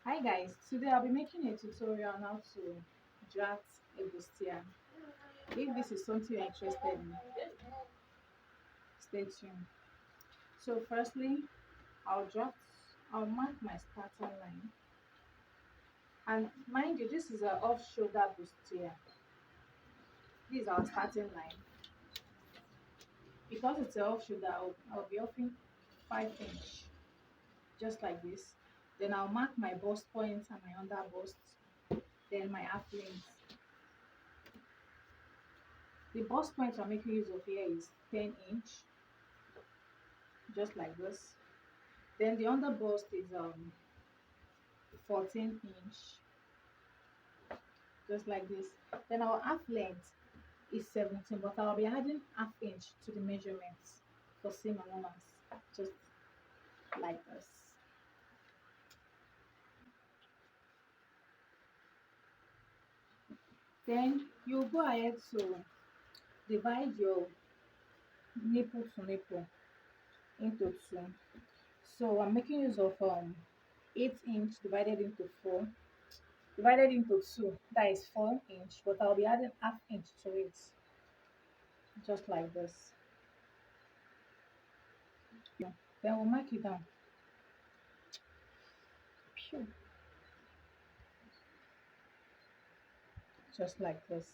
Hi guys, today I'll be making a tutorial on how to draft a bustier. If this is something you're interested in, stay tuned. So firstly, I'll mark my starting line. And mind you, this is an off-shoulder bustier. This is our starting line. Because it's an off-shoulder, I'll be offing 5 inch, just like this. Then I'll mark my bust point and my under bust, then my half length. The bust point I'm making use of here is 10 inch, just like this. Then the under bust is 14 inch, just like this. Then our half length is 17, but I'll be adding half inch to the measurements for seam allowance, just like this. Then you go ahead to divide your nipple to nipple into two. So I'm making use of 8 inch divided into 4, divided into 2, that is 4 inch, but I'll be adding half inch to it, just like this. Then we'll mark it down. Phew. Just like this.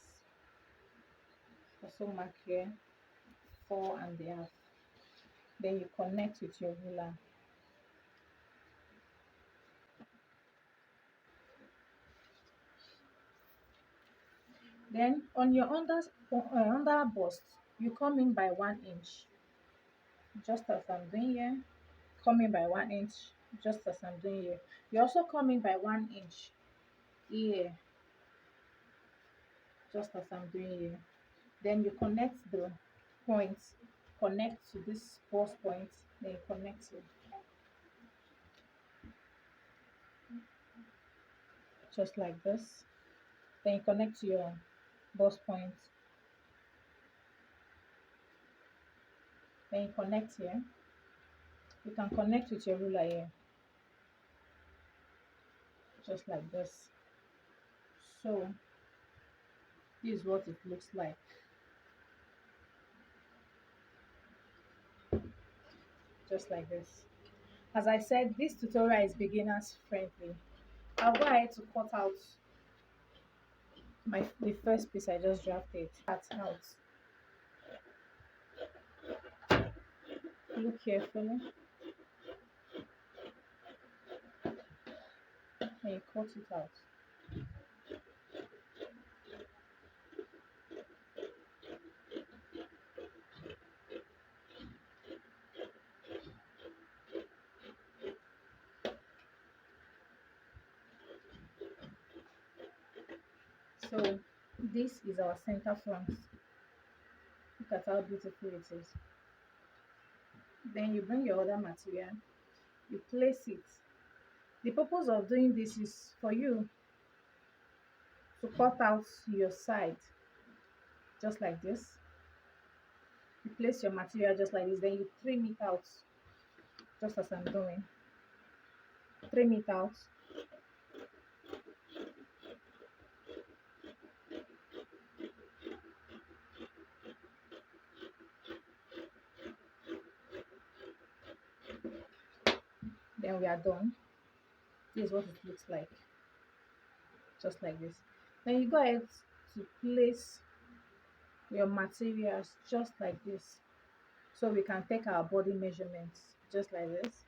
Also mark here 4.5. Then you connect with your ruler. Then on your under bust, you come in by 1 inch, just as I'm doing here. Come in by 1 inch, just as I'm doing here. You also come in by 1 inch here, just as I'm doing here. Then you connect the points, connect to this bust point, then you connect it, just like this. Then you connect to your bust point, then you connect here. You can connect with your ruler here, just like this. So this is what it looks like, just like this. As I said, this tutorial is beginners friendly. I'll go ahead to cut out the first piece I just drafted. Cut out. Look carefully and you cut it out. So this is our center front. Look at how beautiful it is. Then you bring your other material, you place it. The purpose of doing this is for you to cut out your side, just like this. You place your material just like this, then you trim it out, just as I'm doing. Trim it out. Then we are done. This is what it looks like, just like this. Then you go ahead to place your materials just like this, so we can take our body measurements, just like this.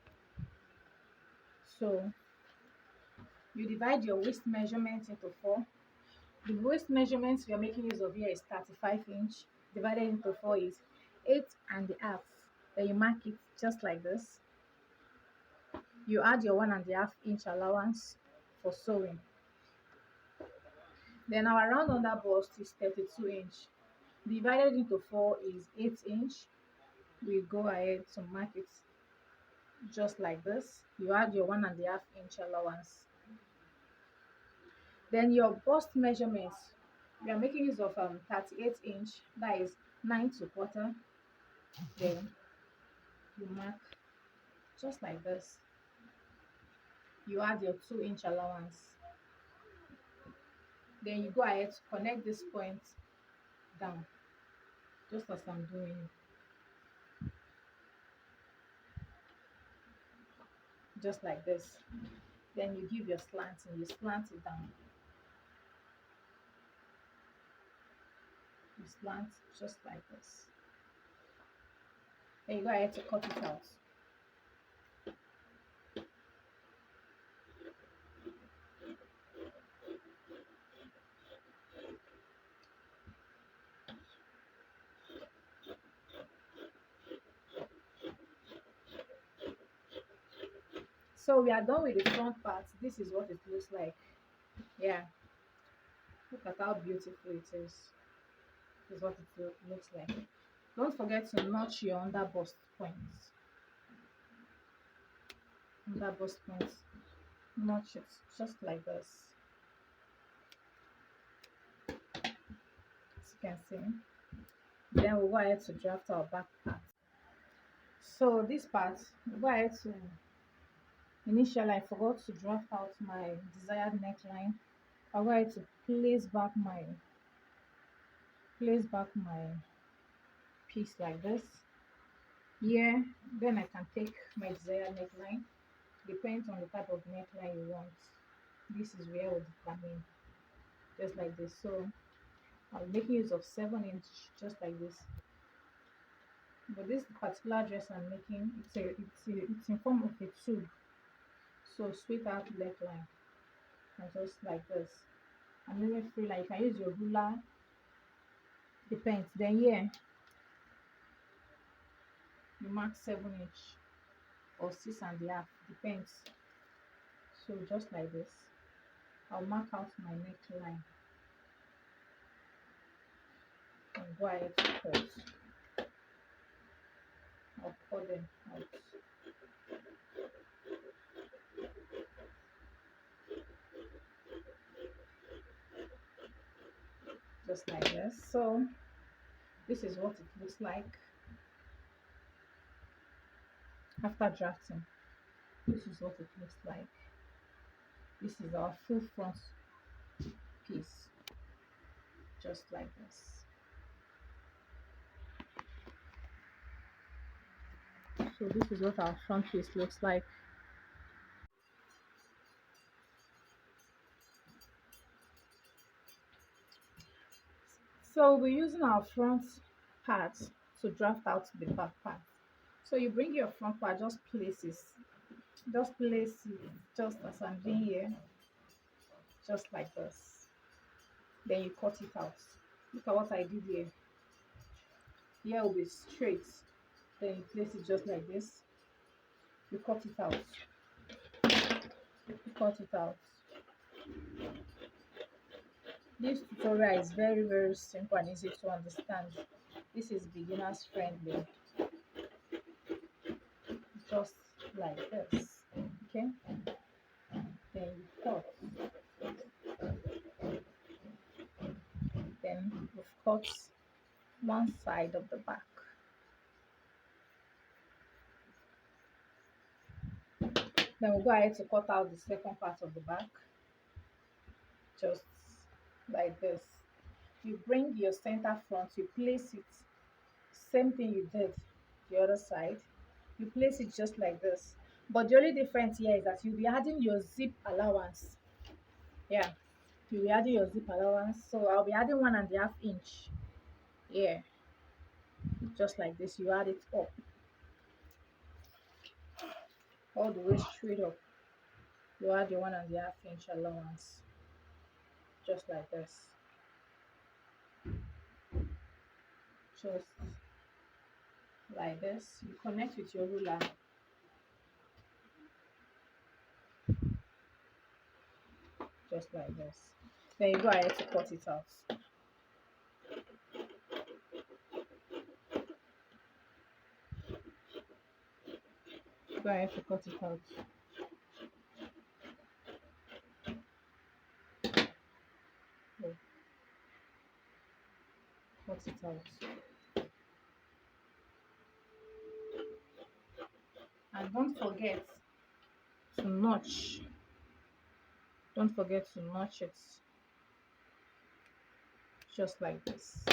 So you divide your waist measurement into 4. The waist measurements we are making use of here is 35 inch, divided into 4 is 8.5. Then you mark it just like this. You add your 1.5 inch allowance for sewing. Then our round under bust is 32 inch, divided into 4 is 8 inch. We go ahead to mark it just like this. You add your 1.5 inch allowance. Then your bust measurements, we are making use of 38 inch, that is 9 to 1/4. Then you mark just like this. you add your 2 inch allowance. Then you go ahead to connect this point down, just as I'm doing, just like this. Then you give your slant and you slant it down. You slant just like this. Then you go ahead to cut it out. So we are done with the front part. This is what it looks like. Yeah, look at how beautiful it is. This is what it looks like. Don't forget to notch your under bust points. Under bust points, notch it just like this. As you can see. Then we'll go ahead to draft our back part. So this part, we'll go ahead to, initially I forgot to draft out my desired neckline. I'll go ahead to place back my piece like this. Here, then I can take my desired neckline. Depends on the type of neckline you want. This is where we'll determine, just like this. So I'm making use of 7 inch, just like this. But this particular dress I'm making, it's in form of a tube. So sweetheart neckline, and just like this. I'm leaving free line. You can use your ruler, depends. Then here you mark 7 inch or 6.5, depends. So just like this, I'll mark out my neckline and go ahead to cut. I'll cut them out. Just like this. So this is what it looks like after drafting. This is what it looks like. This is our full front piece, just like this. So this is what our front piece looks like. So we're using our front part to draft out the back part. So you bring your front part, just place it, just as I'm doing here, just like this. Then you cut it out. Look at what I did here. Here will be straight. Then you place it just like this. You cut it out. You cut it out. This tutorial is very, very simple and easy to understand. This is beginners friendly. Just like this. Okay? Then you cut. Then we've cut one side of the back. Then we'll go ahead to cut out the second part of the back. Just like this. You bring your center front, you place it, same thing you did the other side. You place it just like this. But the only difference here is that you'll be adding your zip allowance. Yeah, you'll be adding your zip allowance. So I'll be adding 1.5 inch here. Just like this, you add it up. All the way straight up. You add your 1.5 inch allowance. Just like this. Just like this. You connect with your ruler. Just like this. Then you go ahead to cut it out. Go ahead to cut it out. Oh, cut it out. And don't forget to notch Don't forget to notch it just like this.